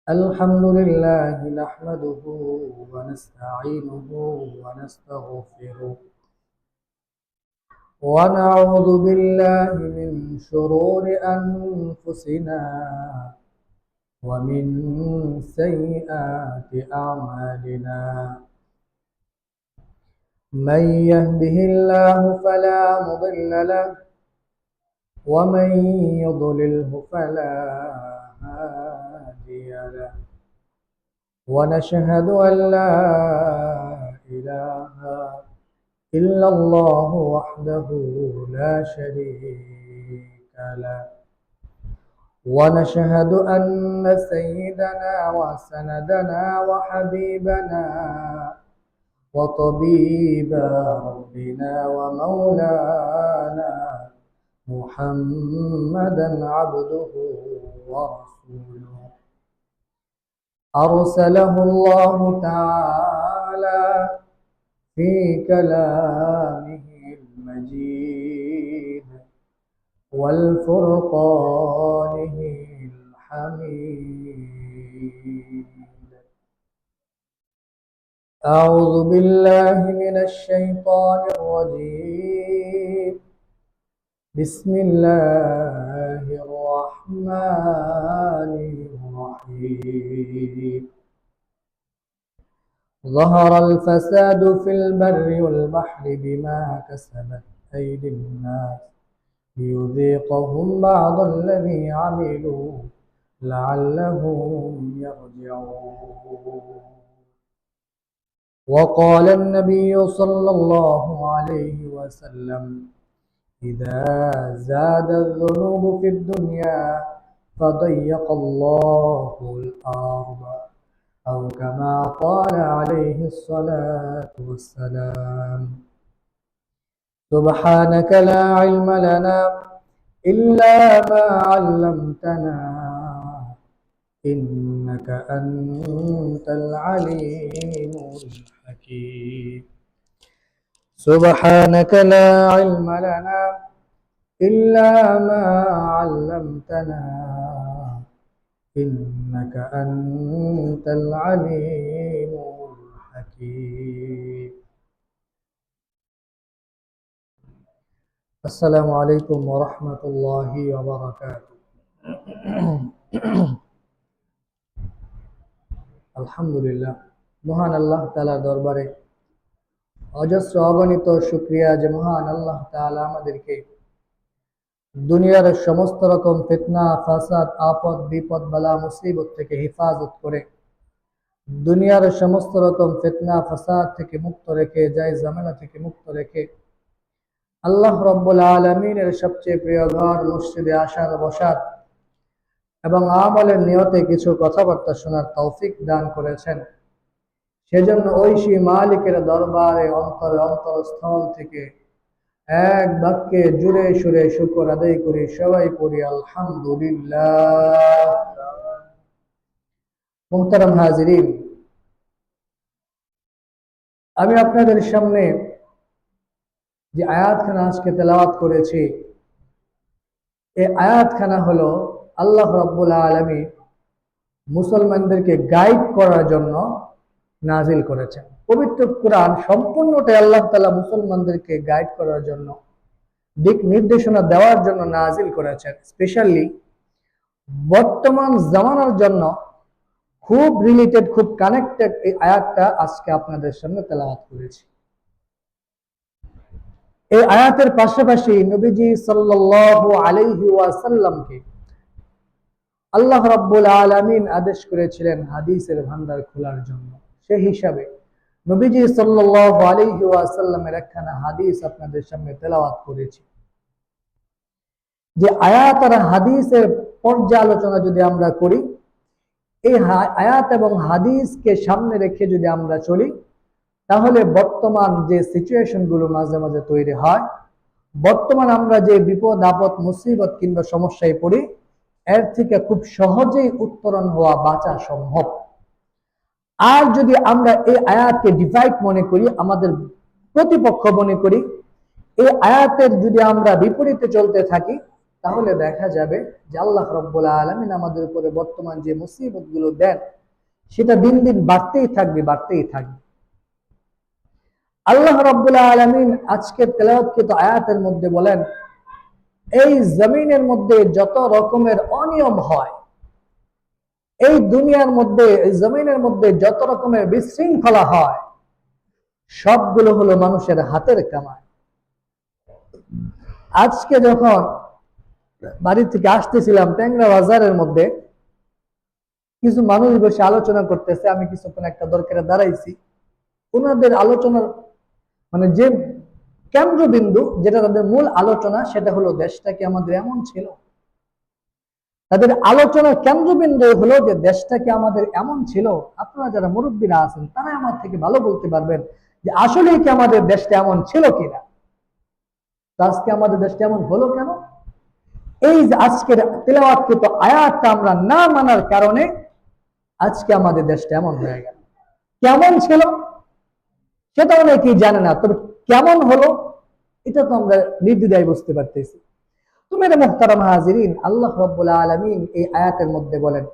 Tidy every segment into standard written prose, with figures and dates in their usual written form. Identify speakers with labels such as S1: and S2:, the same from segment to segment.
S1: الحمد لله نحمده ونستعينه ونستغفره ونعوذ بالله من شرور أنفسنا ومن سيئات أعمالنا. من يهده الله فلا مضل له ومن يضلله فلا هادي له. ونشهد أن لا إله إلا الله وحده لا شريك له. ونشهد أن سيدنا وسندنا وحبيبنا وطبيب ربنا ومولانا محمدا عبده ورسوله أرسله الله تعالى في كلامه المجيد والفرقانه الحميد. أعوذ بالله من الشيطان الرجيم. بسم الله الرحمن الرحيم. ظهر الفساد في البر والبحر بما كسبت أيدي الناس ليذيقهم بعض الذي عملوا لعلهم يرجعون. وقال النبي صلى الله عليه وسلم: إذا زاد الذنوب في الدنيا فضيق الله الأرض، أو كما قال عليه الصلاة والسلام. سبحانك لا علم لنا إلا ما علمتنا إنك أنت العليم الحكيم. سبحانك لا علم لنا إلا ما علمتنا إنك أنت العليم الحكيم. السلام عليكم ورحمة الله وبركاته. আলহামদুলিল্লাহ, মহান আল্লাহ তাআলার দরবারে অজস্র অগণিত শুকরিয়া যে মহান আল্লাহ তাআলা আমাদেরকে দুনিয়ার সমস্ত রকম ফিতনা, ফাসাদ, আপদ, বিপদ, বালা, মুসিবত থেকে হেফাজত করে, দুনিয়ার সমস্ত রকম ফিতনা, ফাসাদ থেকে মুক্ত রেখে, যায় ঝামেলা থেকে মুক্ত রেখে আল্লাহ রাব্বুল আলামিনের সবচেয়ে প্রিয় ঘর মসজিদে আসার, বসার এবং আমলের নিয়তে কিছু কথাবার্তা শোনার তৌফিক দান করেছেন। সেজন্য ঐশী মালিকের দরবারে অন্তরস্থল থেকে এক বাক্যে জুড়ে সুরে শুকর আদায় করি, সবাই পড়ি আলহামদুলিল্লাহ। মুহতারাম হাজিরিন, আমি আপনাদের সামনে যে আয়াতখানা আজকে তেলাওয়াত করেছি, এই আয়াতখানা হলো আল্লাহ রাব্বুল আলামিন মুসলমানদেরকে গাইড করার জন্য নাজিল করেছেন। পবিত্র কুরআন সম্পূর্ণটাই আল্লাহ তাআলা মুসলমানদেরকে গাইড করার জন্য, দিক নির্দেশনা দেওয়ার জন্য নাজিল করেছেন। স্পেশালি বর্তমান জামানার জন্য খুব রিলেটেড, খুব কানেক্টেড এই আয়াতটা আজকে আপনাদের সামনে তেলাওয়াত করেছি। এই আয়াতের পাশাপাশি নবীজি সাল্লাল্লাহু আলাইহি ওয়াসাল্লামকে আল্লাহ রাব্বুল আলামিন আদেশ করেছিলেন হাদিসের ভান্ডার খোলার জন্য। সেই হিসাবে নবীজি সাল্লাল্লাহু আলাইহি ওয়াসাল্লামের একখানা হাদিস আপনাদের সামনে তেলাওয়াত করেছি। যে আয়াত আর হাদিসের পর্যালোচনা যদি আমরা করি, এই আয়াত এবং হাদিসকে সামনে রেখে যদি আমরা চলি, তাহলে বর্তমান যে সিচুয়েশন গুলো মাঝে মাঝে তৈরি হয়, বর্তমান আমরা যে বিপদ আপদ, মুসিবত কিংবা সমস্যায় পড়ি, এর থেকে খুব সহজেই উত্তরণ হওয়া, বাঁচা সম্ভব। আর যদি আমরা এই আয়াতকে ডিভাইড মনে করি, আমাদের প্রতিপক্ষ মনে করি, এই আয়াতের যদি আমরা বিপরীতে চলতে থাকি, তাহলে দেখা যাবে যে আল্লাহ রাব্বুল আলামিন আমাদের উপরে বর্তমান যে মুসিবত গুলো দেন সেটা দিন দিন বাড়তেই থাকবে, বাড়তেই থাকবে। আল্লাহ রাব্বুল আলামিন আজকের তেলাওয়াতকৃত আয়াতের মধ্যে বলেন, এই জমিনের মধ্যে যত রকমের অনিয়ম হয়, এই দুনিয়ার মধ্যে, এই জমিনের মধ্যে যত রকমের বিশৃঙ্খলা হয়, সবগুলো হলো মানুষের হাতের কামাই। আজকে যখন বাড়ি থেকে আসতেছিলাম ট্যাংরা বাজারের মধ্যে, কিছু মানুষ বসে আলোচনা করতেছে, আমি কিছুক্ষণ একটা দরকারে দাঁড়াইছি। ওনাদের আলোচনার মানে যে কেন্দ্রবিন্দু, যেটা তাদের মূল আলোচনা, সেটা হলো দেশটা কি আমাদের এমন ছিল। তাদের আলোচনার কেন্দ্রবিন্দু হলো যে দেশটা কি আমাদের এমন ছিল। আপনারা যারা মুরব্বীরা আছেন তারা আমার থেকে ভালো বলতে পারবেন যে আসলেই কি আমাদের দেশটা এমন ছিল কিনা। আজকে আমাদের দেশটা এমন হলো কেন? এই যে আজকের তেলাওয়াতকৃত আয়াতটা আমরা না মানার কারণে আজকে আমাদের দেশটা এমন হয়ে গেল। কেমন ছিল সেটা অনেকেই জানে না, তবে কেমন হলো এটা তো আমরা নির্দ্বিধায় বুঝতে পারতেছি। তো মেরে মুহতারাম হাজিরিন, আল্লাহ রাব্বুল আলামিন এই আয়াতের মধ্যে বলেন,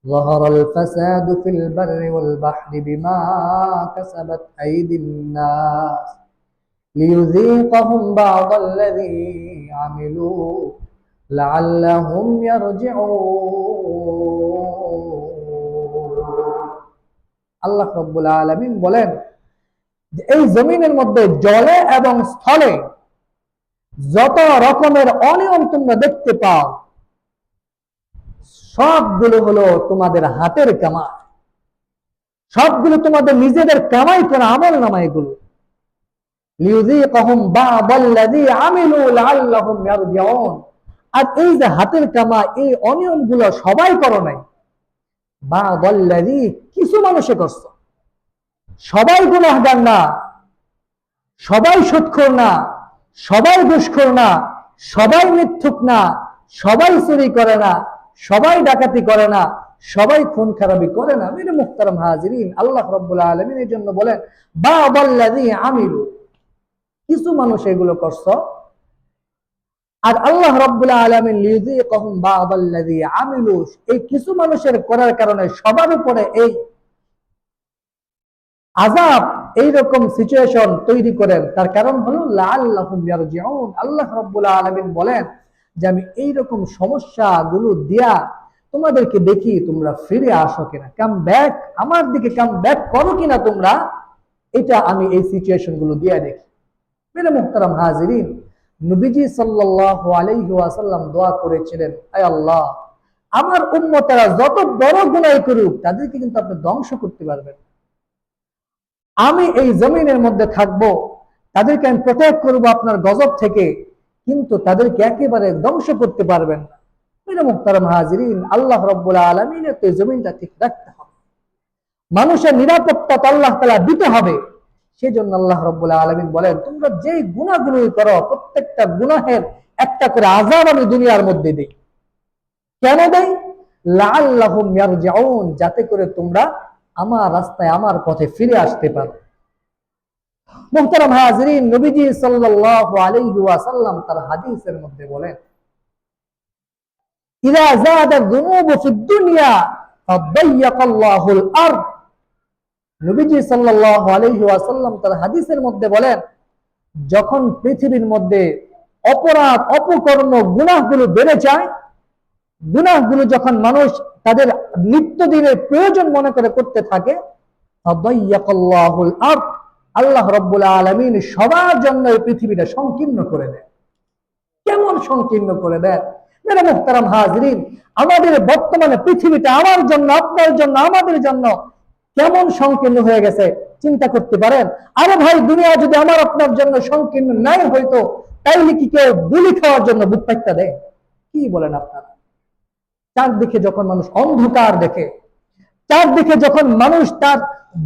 S1: যাহারাল ফাসাদু ফিল বাররি ওয়াল বাহরি বিমা কাসাবাত আইদিন নাস লিয়ুযীকাহুম বা'দাল্লাযী আমিলু লাআল্লাহুম ইয়ারজিউন। আল্লাহ রাব্বুল আলামিন বলেন যে এই জমিনের মধ্যে জলে এবং স্থলে যত রকমের অনিয়ম তোমরা দেখতে পাও, সবগুলো হলো তোমাদের হাতের কামাই, সবগুলো তোমাদের নিজেদের কামাই করা আমল নামা। এগুলো লিয়ুযীকাহুম বা'দাল্লাযী আমিলু লাআল্লাহুম ইয়ারজিউন। আর এই যে হাতের কামাই, এই অনিয়ম গুলো সবাই করো নাই, বা'দাল্লাযী কিছু মানুষে করছো। সবাই গুনাহগার না, সবাই সুদখোর না, সবাই ঘুষখোর না, সবাই মিথ্যুক না, সবাই চুরি করে না, সবাই ডাকাতি করে না, সবাই খুন খারাপি করে না। মেরে মুহতারাম হাজিরিন, আল্লাহ রাব্বুল আলামিন এর জন্য বলেন বা'দাল্লাযী আমিলু, কিছু মানুষ এগুলো করছো। আর আল্লাহ রাব্বুল আলামিন লিযীকাহুম বা'দাল্লাযী আমিলু, এই কিছু মানুষের করার কারণে সবার উপরে এই আযাব, এইরকম সিচুয়েশন তৈরি করেন। তার কারণ হলো লাআল্লাহুম ইয়ারজিউন। আল্লাহ রাব্বুল আলামিন বলেন যে আমি এইরকম সমস্যাগুলো দিয়া তোমাদেরকে দেখি তোমরা ফিরে আসো কিনা, কাম ব্যাক, আমার দিকে কাম ব্যাক করো কিনা তোমরা, এটা আমি এই সিচুয়েশন গুলো দিয়া দেখি। মেরে মুহতারাম হাজিরিন, নবীজি সাল্লাল্লাহু আলাইহি ওয়াসাল্লাম দোয়া করেছিলেন, আয় আল্লাহ, আমার উম্মতেরা যত বড় গুনাহ করুক তাদেরকে কিন্তু আপনি ধ্বংস করতে পারবেন। আমি এই জমিনের মধ্যে থাকবো, তাদেরকে আমি প্রোটেক্ট করবো আপনার গজব থেকে, কিন্তু তাদেরকে একেবারে ধ্বংস করতে পারবেন না। মেরে মুহতারাম হাজিরিন, আল্লাহ রাব্বুল আলামিনের তো জমিনটা ঠিক রাখতে হবে, মানুষের নিরাপত্তা তো আল্লাহ তাআলা দিতে হবে। সেজন্য আল্লাহ রাব্বুল আলামিন বলেন তোমরা যেই গুনাহগুলোই করো, প্রত্যেকটা গুনাহের একটা করে আযাব আমি দুনিয়ার মধ্যে দেই। কেন দেই? লাআল্লাহুম ইয়ারজিউন, যাতে করে তোমরা আমার রাস্তায়, আমার পথে ফিরে আসতে পারো। মুহতারাম হাজিরিন, নবীজি সাল্লাল্লাহু আলাইহি ওয়াসাল্লাম তার হাদিসের মধ্যে বলেন, ইযা যাদা যুনুবু ফিদ দুনিয়া ফাদায়্যাকাল্লাহুল আরদ। নবীজি সাল্লাল্লাহু আলাইহি ওয়াসাল্লাম তার হাদিসের মধ্যে বলেন, যখন পৃথিবীর মধ্যে অপরাধ, অপকর্ম, গুনাহগুলো বেড়ে যায়, গুনাহগুলো যখন মানুষ তাদের নিত্যদিনের প্রয়োজন মনে করে করতে থাকে, ফাদায়্যাকাল্লাহুল আরদ, আল্লাহ রাব্বুল আলামিন সবার জন্য এই পৃথিবীটা সংকীর্ণ করে দেয়। কেমন সংকীর্ণ করে দেয়? মেরে মুহতারাম হাজিরিন, আমাদের বর্তমানে পৃথিবীটা আমার জন্য, আপনার জন্য, আমাদের জন্য কেমন সংকীর্ণ হয়ে গেছে চিন্তা করতে পারেন? আরে ভাই, দুনিয়া যদি আমার আপনার জন্য সংকীর্ণ নাই হইতো, তাইলে কি কেউ গুলি খাওয়ার জন্য বুক পাইতে দেয়? কি বলেন আপনারা? চারদিকে যখন মানুষ অন্ধকার দেখে, চারদিকে যখন মানুষ তার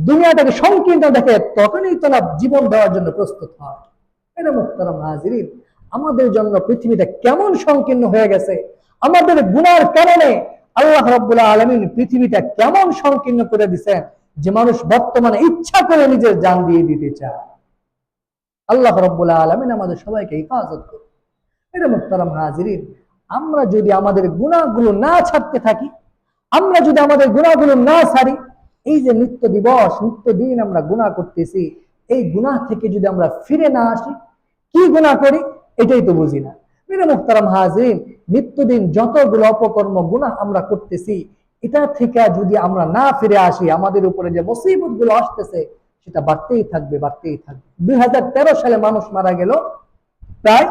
S1: দুনিয়াটাকে সংকীর্ণ দেখে, তখনই তো না জীবন দেওয়ার জন্য প্রস্তুত হয়। মেরে মুহতারাম হাজিরিন, আমাদের জন্য পৃথিবীটা কেমন সংকীর্ণ হয়ে গেছে, আমাদের গুনার কারণে আল্লাহ রাব্বুল আলামিন পৃথিবীটা কেমন সংকীর্ণ করে দিয়েছেন যে মানুষ বর্তমানে ইচ্ছা করে নিজের জান দিয়ে দিতে চায়। আল্লাহ রাব্বুল আলামিন আমাদের সবাইকে হিফাজত করুন। মেরে মুহতারাম হাজিরিন, আমরা যদি আমাদের গুনাহগুলো না ছাড়তে থাকি, আমরা যদি আমাদের গুনাহগুলো না ছাড়ি, এই যে নিত্য দিবস নিত্য দিন আমরা গুনাহ করতেছি, এই গুনাহ থেকে যদি আমরা ফিরে না আসি, কি গুনাহ করি এটাই তো বুঝি না। মেরে মুহতারাম হাজিরিন, নিত্যদিন যতগুলো অপকর্ম গুনাহ আমরা করতেছি, এটা থেকে যদি আমরা না ফিরে আসি, আমাদের উপরে যে মুসিবত গুলো আসতেছে সেটা বাড়তেই থাকবে, বাড়তেই থাকবে। 2013 সালে মানুষ মারা গেল প্রায়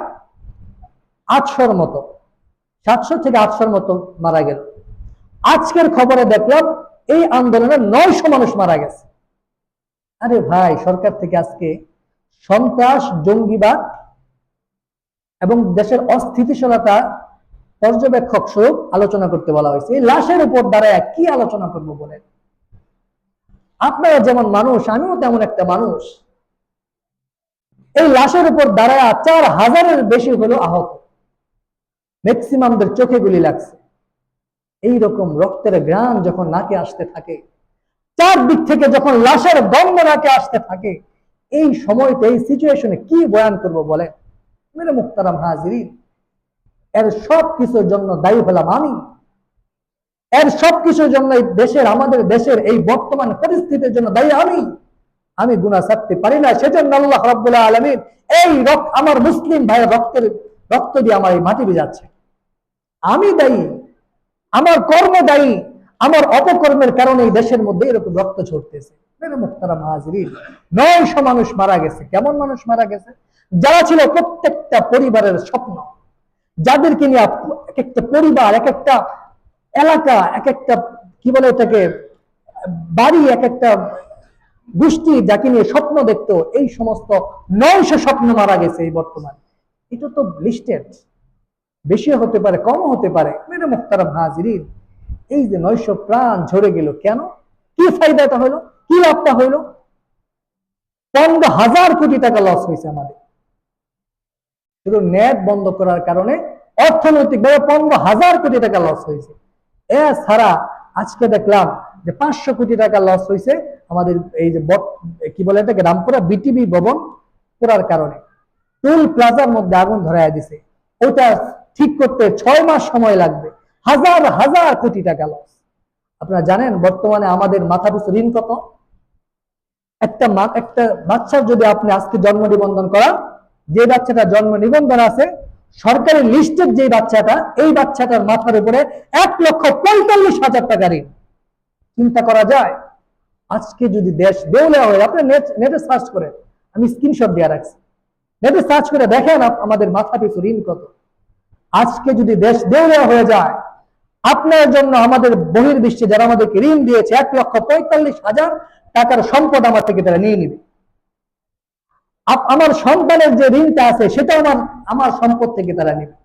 S1: 800-র মতো, 700 থেকে 800-র মতো মারা গেল। আজকের খবরে দেখলাম এই আন্দোলনে 900 মানুষ মারা গেছে। আরে ভাই, সরকার থেকে আজকে সন্ত্রাস, জঙ্গিবাদ এবং দেশের অস্থিতিশীলতা পর্যবেক্ষক স্বরূপ আলোচনা করতে বলা হয়েছে। এই লাশের উপর দাঁড়ায় কি আলোচনা করবো বলেন? আপনারা যেমন মানুষ, আমিও তেমন একটা মানুষ। এই লাশের উপর দাঁড়ায় 4000-এর বেশি হলো আহত, ম্যাক্সিমামদের চোখে গুলি লাগছে। এইরকম রক্তের ঘ্রাণ যখন নাকে আসতে থাকে, চারদিক থেকে যখন লাশের গন্ধ নাকে আসতে থাকে, এই সময়তে এই সিচুয়েশনে কি বয়ান করব বলে? মেরে মুহতারাম হাজিরিন, এর সব কিছুর জন্য দায়ী হলাম আমি। এর সব কিছুর জন্য দেশের, আমাদের দেশের এই বর্তমান পরিস্থিতির জন্য দায়ী আমি। আমি গুনাহ ছাড়তে পারি না, সেজন্য আল্লাহ রাব্বুল আলামিন এই আমার মুসলিম ভাইয়ের রক্ত দিয়ে আমার এই মাটি ভিজাচ্ছে। আমি দায়ী, আমার কর্ম দায়ী, আমার অপকর্মের কারণে এই দেশের মধ্যে এরকম রক্ত ঝরতেছে। মেরে মুহতারাম হাজিরিন, 900 মানুষ মারা গেছে। কেমন মানুষ মারা গেছে? যারা ছিল প্রত্যেকটা পরিবারের স্বপ্ন, যাদেরকে নিয়ে এক একটা পরিবার, এক একটা এলাকা, এক একটা কি বলে এটাকে বাড়ি, এক একটা গোষ্ঠী যাকে নিয়ে স্বপ্ন দেখতো, এই সমস্ত 900 স্বপ্ন মারা গেছে এই বর্তমানে। এটা তো লিস্টেড, বেশি হতে পারে, কমও হতে পারে। মেরে মুহতারাম হাজিরিন, এই যে 900 প্রাণ ঝরে গেল, কেন? কি ফায়দাটা হলো? কি লাভটা হইলো? 15,000 কোটি টাকা লস হয়েছে আমাদের, শুধু নেট বন্ধ করার কারণে অর্থনৈতিকভাবে 15,000 কোটি টাকা লস হয়েছে। এছাড়া আজকে দেখলাম যে 500 কোটি টাকা লস হয়েছে আমাদের এই যে কি বলে এটাকে, রামপুরা বিটিভি ভবন পুরার কারণে। টুল প্লাজার মধ্যে আগুন ধরায় দিছে, ওটা ঠিক করতে 6 মাস সময় লাগবে। হাজার হাজার কোটি টাকা লস। আপনারা জানেন বর্তমানে আমাদের মাথা পিছু ঋণ কত? একটা বাচ্চার যদি আপনি আজকে জন্ম নিবন্ধন করা, যে বাচ্চাটা জন্ম নিবন্ধন আছে সরকারি লিস্টের, যে বাচ্চাটা, এই বাচ্চাটার মাথার উপরে 1,45,000 টাকা ঋণ। চিন্তা করা যায়? আজকে যদি দেশ দেউলিয়া হয়, আপনি নেটে সার্চ করে, আমি স্ক্রিনশট দিয়ে রাখছি, নেটে সার্চ করে দেখেন আমাদের মাথা পিছু ঋণ কত। আজকে যদি দেশ দেউলিয়া হয়ে যায়, আপনার জন্য আমাদের বহির্বিশ্বে যারা আমাদেরকে ঋণ দিয়েছে 1,45,000 টাকার সম্পদ আমার থেকে তারা নিয়ে নিবে। আমার সন্তানের যে ঋণটা আছে সেটা আমার সম্পদ থেকে তারা নেবে।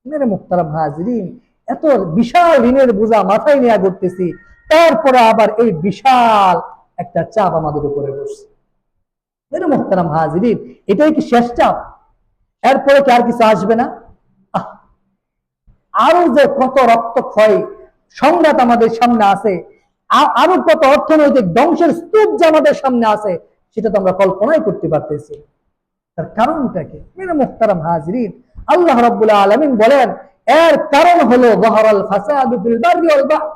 S1: মেরে মুহতারাম হাজিরিন, এত বিশাল ঋণের বোঝা মাথায় নিয়ে ঘুরতেছি, তারপরে আবার এই বিশাল একটা চাপ আমাদের উপরে বসছে। মেরে মুহতারাম হাজিরিন, এটাই কি শেষ চাপ? এরপরে কি আর কিছু আসবে না? আরো যে কত রক্তক্ষয় সংঘাত আমাদের সামনে আছে, আরো কত অর্থনৈতিক ধ্বংসের স্তূপ যে আমাদের সামনে আছে, সেটা তো আমরা কল্পনাই করতে পারতেছি। তার কারণটা কি? মেরে মুহতারাম হাজিরিন, আল্লাহ রাব্বুল আলামিন বলেন এর কারণ হলো যাহারাল ফাসাদু ফিল বাররি ওয়াল বাহর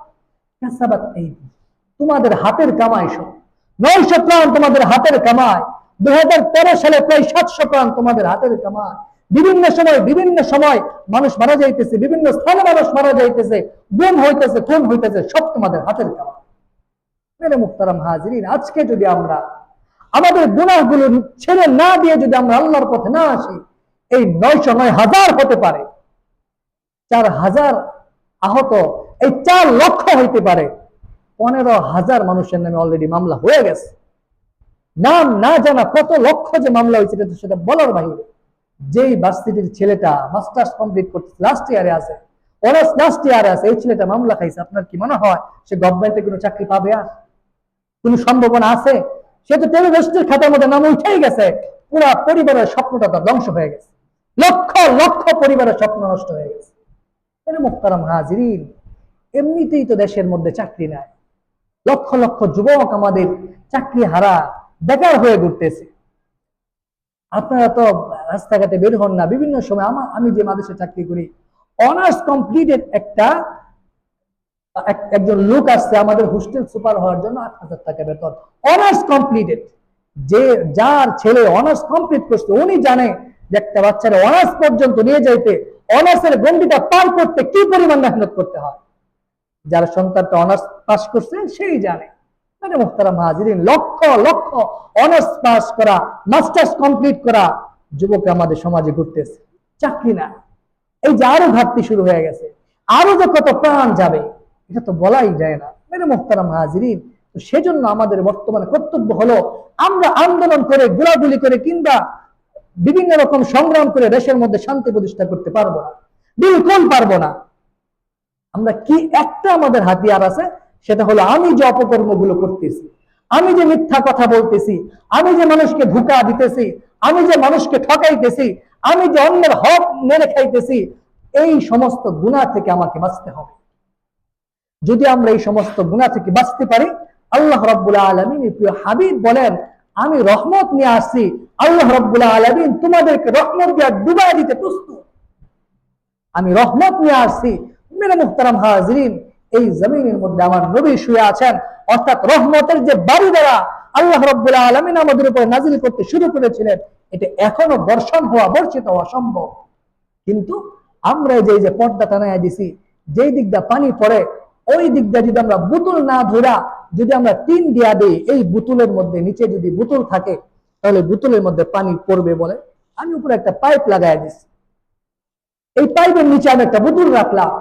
S1: কাসাবাত আইদি, তোমাদের হাতের কামাই। সব 900 প্রাণ তোমাদের হাতের কামাই। 2013 সালে প্রায় 700 প্রাণ তোমাদের হাতের কামাই। বিভিন্ন সময় মানুষ মারা যাইতেছে, বিভিন্ন স্থানে মানুষ মারা যাইতেছে, গুম হইতেছে, খুন হইতেছে, সব তোমাদের হাতের কামাই। মেরে মুহতারাম হাজিরিন, আজকে যদি আমরা আমাদের গুনাহগুলো ছেড়ে না দিয়ে যদি আমরা আল্লাহর পথে না আসি, এই 900 নয় 1000 হতে পারে, 4,000 আহত, এই 4 লক্ষ হইতে পারে। 15,000 মানুষের নামে অলরেডি মামলা হয়ে গেছে। নাম না জানা কত লক্ষ যে মামলা হয়েছে সেটা বলার বাহিরে। যেই ভার্সিটির ছেলেটা মাস্টার্স কমপ্লিট করতে লাস্ট ইয়ারে আছে, অনার্স লাস্ট ইয়ারে আছে, এই ছেলেটা মামলা খাইছে, আপনার কি মনে হয় সে গভর্নমেন্টে কোনো চাকরি পাবে? আর কোনো সম্ভাবনা আছে? সে তো টেররিস্টের খাতার মধ্যে নাম উঠেই গেছে। পুরা পরিবারের স্বপ্নটা তার ধ্বংস হয়ে গেছে, লক্ষ লক্ষ পরিবারের স্বপ্ন নষ্ট হয়ে গেছে। মুহতারাম হাজিরিন, এমনিতেই তো দেশের মধ্যে চাকরি নাই, লক্ষ লক্ষ যুবক আমাদের চাকরি হারা বেকার হয়ে ঘুরতেছে। আপনারা তো রাস্তাঘাটে বের হন না। বিভিন্ন সময় আমি যে মাদ্রাসায় চাকরি করি, অনার্স কমপ্লিটেড একজন লোক আসছে আমাদের হোস্টেল সুপার হওয়ার জন্য 8,000 টাকা বেতন। অনার্স কমপ্লিটেড, যে যার ছেলে অনার্স কমপ্লিট করছে উনি জানে যে একটা বাচ্চারা অনার্স পর্যন্ত নিয়ে যাইতে, অনার্সের গণ্ডিটা পার করতে কি পরিমাণ মেহনত করতে হয়। যার সন্তানটা অনার্স পাস করছে সেই জানে। মানে মুহতারাম হাজিরিন, লক্ষ লক্ষ অনার্স পাস করা, মাস্টার্স কমপ্লিট করা যুবক আমাদের সমাজে ঘুরতেছে, চাকরি না। এই যে আরো ঘাটতি শুরু হয়ে গেছে, আরো যে কত প্রাণ যাবে এটা তো বলাই যায় না। মানে মুহতারাম হাজিরিন, তো সেজন্য আমাদের বর্তমানে কর্তব্য হলো, আমরা আন্দোলন করে গোলাগুলি করে কিংবা বিভিন্ন রকম সংগ্রাম করে দেশের মধ্যে শান্তি প্রতিষ্ঠা করতে পারবো না, বিলকুল পারবো না। আমরা কি একটা আমাদের হাতিয়ার আছে, সেটা হলো আমি যে অপকর্মগুলো করতেছি, আমি যে মিথ্যা কথা বলতেছি, আমি যে মানুষকে ধোঁকা দিতেছি, আমি যে মানুষকে ঠকাইতেছি, আমি যে অন্যের হক মেরে খাইতেছি, এই সমস্ত গুনাহ থেকে আমাকে বাঁচতে হবে। যদি আমরা এই সমস্ত গুনাহ থেকে বাঁচতে পারি, আল্লাহ রাব্বুল আলামিন প্রিয় হাবিব বলেন, আমি রহমত নিয়ে আসছি, আল্লাহ রাব্বুল আলামিন তোমাদেরকে রহমত দিয়ে ডুবাই দিতে প্রস্তুত। আমি রহমত নিয়ে আসছি। মেরে মুহতারাম হাজিরিন, এই জমিনের মধ্যে আমার নবী শুয়ে আছেন, অর্থাৎ রহমতের যে বাড়ি দ্বারা আল্লাহ রাব্বুল আলামিন আমাদের উপর নাজিল করতে শুরু করেছিলেন, এটা এখনো বর্ষিত হওয়া সম্ভব। কিন্তু আমরা যে পর্দা টানায় দিছি, যেই দিকটা পানি পড়ে ওই দিকটা যদি আমরা বোতল না ধরা, যদি আমরা টিন দিয়া দিই, এই বোতলের মধ্যে নিচে যদি বোতল থাকে তাহলে বোতলের মধ্যে পানি পড়বে বলে আমি উপরে একটা পাইপ লাগাই দিছি। এই পাইপের নিচে আমি একটা বোতল রাখলাম,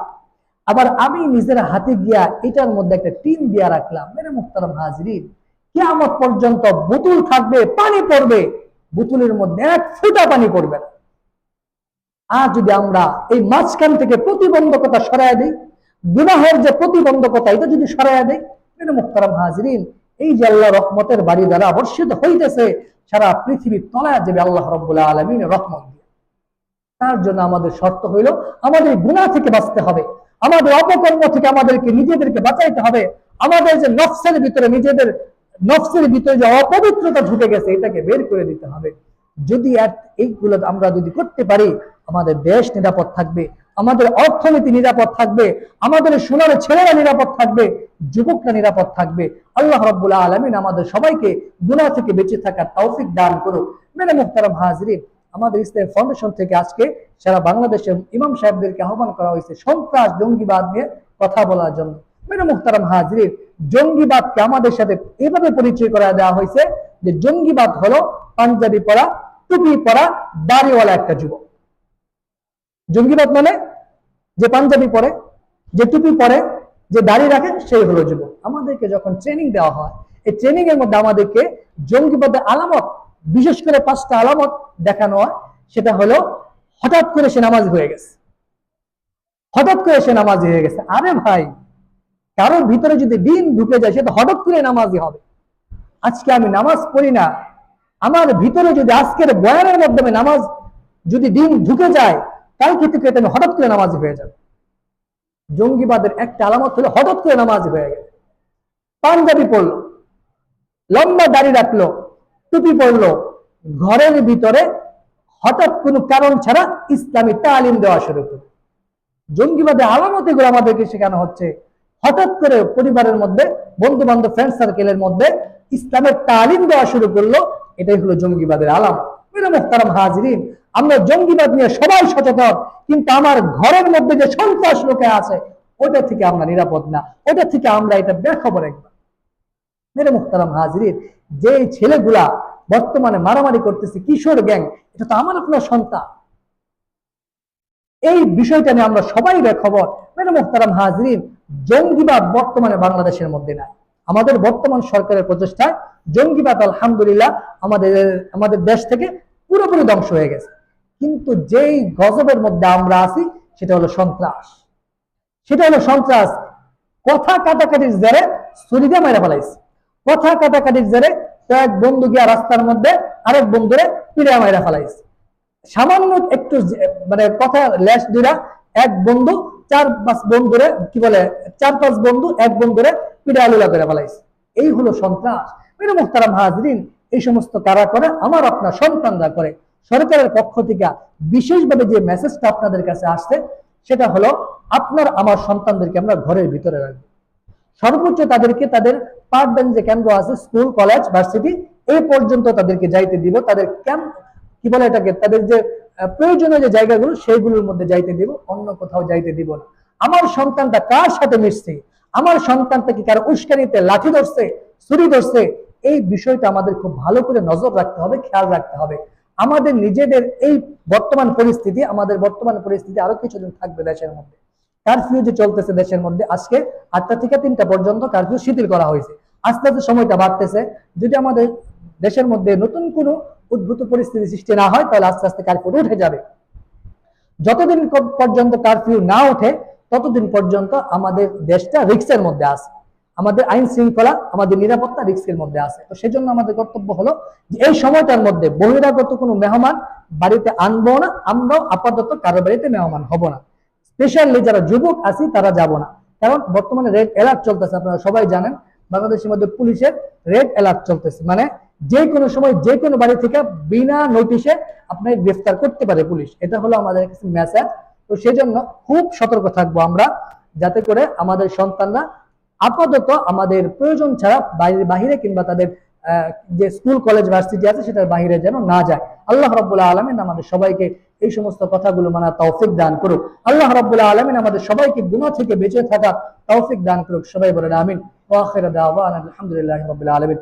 S1: আবার আমি নিজের হাতে গিয়া এটার মধ্যে একটা টিন দিয়া রাখলাম। মেরে মুহতারাম হাজিরিন, কিয়ামত পর্যন্ত বোতল থাকবে, পানি পড়বে, বোতলের মধ্যে এক ফোঁটা পানি পড়বে না। আর যদি আমরা এই মাঝখান থেকে প্রতিবন্ধকতা সরাইয়া দিই, গুনাহের যে প্রতিবন্ধকতা এটা যদি সরাইয়া দিই, মেরে মুহতারাম হাজিরিন, এই যে আল্লাহ রহমতের বাড়ি দ্বারা বর্ষিত হইতেছে, সারা পৃথিবীর তলায় যাবে আল্লাহ রাব্বুল আলামিনের রহমত। তার জন্য আমাদের শর্ত হইল আমাদের গুনাহ থেকে বাঁচতে হবে, আমাদের অপকর্ম থেকে আমাদেরকে নিজেদেরকে বাঁচাইতে হবে, আমাদের যে নফসের ভিতরে যে অপবিত্রতা ঢুকে গেছে এটাকে বের করে দিতে হবে। যদি এইগুলো আমরা যদি করতে পারি, আমাদের দেশ নিরাপদ থাকবে, আমাদের অর্থনীতি নিরাপদ থাকবে, আমাদের সোনার ছেলেরা নিরাপদ থাকবে, যুবকরা নিরাপদ থাকবে। আল্লাহ রাব্বুল আলামিন আমাদের সবাইকে গুনাহ থেকে বেঁচে থাকার তৌফিক দান করুক। মেরে মুহতারাম হাজিরিন, আমাদের ইসলাম ফাউন্ডেশন থেকে আজকে সারা বাংলাদেশের ইমাম সাহেবদেরকে আহ্বান করা হয়েছে সন্ত্রাস জঙ্গিবাদ নিয়ে কথা বলার জন্য। মেরে মুহতারাম হাজিরিন, জঙ্গিবাদকে আমাদের সাথে এভাবে পরিচয় করা দেওয়া হয়েছে যে জঙ্গিবাদ হলো পাঞ্জাবি পরা, টুপি পরা, দাড়িওয়ালা একটা যুবক। জঙ্গিবাদ মানে যে পাঞ্জাবি পরে, যে টুপি পরে, যে দাড়ি রাখে, সেই হলো যুবক। আমাদেরকে যখন ট্রেনিং দেওয়া হয়, এই ট্রেনিং এর মধ্যে আমাদেরকে জঙ্গিবাদের আলামত, বিশেষ করে 5টা আলামত দেখানো হয়। সেটা হলো হঠাৎ করে সে নামাজি হয়ে গেছে, হঠাৎ করে সে নামাজি হয়ে গেছে। আরে ভাই, কারোর ভিতরে যদি দিন ঢুকে যায় সে তো হঠাৎ করে নামাজি হবে। আজকে আমি নামাজ পড়ি না, আমার ভিতরে যদি আজকের বয়ানের মাধ্যমে নামাজ যদি দিন ঢুকে যায়, কালকে থেকে আমি হঠাৎ করে নামাজি হয়ে যাবে। জঙ্গিবাদের একটা আলামত হলো হঠাৎ করে নামাজি হয়ে গেছে। পাঞ্জাবি পড়লো, লম্বা দাড়ি রাখলো, টুপি পড়লো, ঘরের ভিতরে হঠাৎ কোনো কারণ ছাড়া ইসলামী তালিম দেওয়া শুরু করলো। জঙ্গিবাদের আলামত এগুলো আমাদেরকে শেখানো হচ্ছে। হঠাৎ করে পরিবারের মধ্যে, বন্ধু বান্ধব, ফ্রেন্ড সার্কেলের মধ্যে ইসলামের তালিম দেওয়া শুরু করলো। এটাই হলো জঙ্গিবাদের আলামত। মেরে মুহতারাম হাজিরিন, আমরা জঙ্গিবাদ নিয়ে সবাই সচেতন, কিন্তু আমার ঘরের মধ্যে যে সন্ত্রাস লোকে আছে ওটা থেকে আমরা নিরাপদ না, ওটা থেকে আমরা এটা বেখবর একবার। মেরে মুহতারাম হাজিরিন, যে ছেলেগুলা বর্তমানে মারামারি করতেছে, কিশোর গ্যাং, এটা তো আমার আপনার সন্তান। এই বিষয়টা নিয়ে আমরা সবাই বেখবর। মেরে মুহতারাম হাজিরিন, জঙ্গিবাদ বর্তমানে বাংলাদেশের মধ্যে নাই। আমাদের বর্তমান সরকারের প্রচেষ্টায় জঙ্গিবাদ আলহামদুলিল্লাহ আমাদের দেশ থেকে পুরোপুরি ধ্বংস হয়ে গেছে। কিন্তু যেই গজবের মধ্যে আমরা আছি সেটা হলো সন্ত্রাস, সেটা হলো সন্ত্রাস। কথা কাটাকাটির জেরে ছুরি দিয়ে মেরে ফেলাইছে, কথা কাটাকাটির জেরে এক বন্ধু গিয়া রাস্তার মধ্যে আরেক বন্ধুরে পিড়ে মেরে ফেলাইছে। সামান্য একটু মানে কথা ল্যাশ দিরা এক বন্ধু 4-5 বন্ধুরে কি বলে 4-5 বন্ধু এক বন্ধুরে পিড়ে আলুলা করে ফেলাইছে। এই হলো সন্ত্রাস। মেরে মুহতারাম হাজিরিন, এই সমস্ত কারা করে? আমার আপনার সন্তানরা করে। সরকারের পক্ষ থেকে বিশেষভাবে যে মেসেজটা আপনাদের কাছে আসছে সেটা হলো আপনার আমার সন্তানদেরকে আমরা ঘরের ভিতরে রাখবো। সর্বোচ্চ তাদেরকে তাদের পাঠদান যে কেন্দ্র আছে, স্কুল, কলেজ, ভার্সিটি, এই পর্যন্ত তাদেরকে যাইতে দিব। তাদের কি বলে এটাকে, তাদের যে প্রয়োজনীয় যে জায়গাগুলো সেইগুলোর মধ্যে যাইতে দিব, অন্য কোথাও যাইতে দিব না। আমার সন্তানটা কার সাথে মিশছে, আমার সন্তানটা কি কারো উস্কানিতে লাঠি ধরছে, ছুরি ধরছে, এই বিষয়টা আমাদের খুব ভালো করে নজর রাখতে হবে, খেয়াল রাখতে হবে। আমাদের নিজেদের এই বর্তমান পরিস্থিতি, আমাদের বর্তমান পরিস্থিতি আরো কিছুদিন থাকবে দেশের মধ্যে। কারফিউ যে চলতেছে দেশের মধ্যে, আজকে 8টা থেকে 3টা পর্যন্ত কারফিউ শিথিল করা হয়েছে। আস্তে আস্তে সময়টা বাড়তেছে। যদি আমাদের দেশের মধ্যে নতুন কোনো উদ্ভূত পরিস্থিতি সৃষ্টি না হয়, তাহলে আস্তে আস্তে কারফিউ উঠে যাবে। যতদিন পর্যন্ত কারফিউ না ওঠে, ততদিন পর্যন্ত আমাদের দেশটা রিস্কের মধ্যে আছে, আমাদের আইন শৃঙ্খলা, আমাদের নিরাপত্তা রিস্কের মধ্যে আছে। তো সেজন্য আমাদের কর্তব্য হলো যে এই সময়টার মধ্যে বহিরাগত কোনো মেহমান বাড়িতে আনবো না, আমরাও আপাতত কারো বাড়িতে মেহমান হব না। স্পেশালি যারা যুবক আছি তারা যাব না, কারণ বর্তমানে রেড অ্যালার্ট চলতেছে। আপনারা সবাই জানেন বাংলাদেশের মধ্যে পুলিশের রেড অ্যালার্ট চলতেছে, মানে যে কোনো সময় যে কোনো বাড়ি থেকে বিনা নোটিশে আপনাকে গ্রেফতার করতে পারে পুলিশ। এটা হলো আমাদের কাছে মেসেজ। তো সেজন্য খুব সতর্ক থাকবো আমরা, যাতে করে আমাদের সন্তানরা আপাতত আমাদের প্রয়োজন ছাড়া বাহিরে কিংবা তাদের যে স্কুল, কলেজ, ভার্সিটি আছে সেটার বাহিরে যেন না যায়। আল্লাহ রাব্বুল আলামিন আমাদের সবাইকে এই সমস্ত কথাগুলো মানার তৌফিক দান করুক। আল্লাহ রাব্বুল আলামিন আমাদের সবাইকে গুনাহ থেকে বেঁচে থাকা তৌফিক দান করুক। সবাই বলেন আমিন। ওয়া আখিরু দাওয়ানা আলহামদুলিল্লাহি রাব্বিল আলামিন।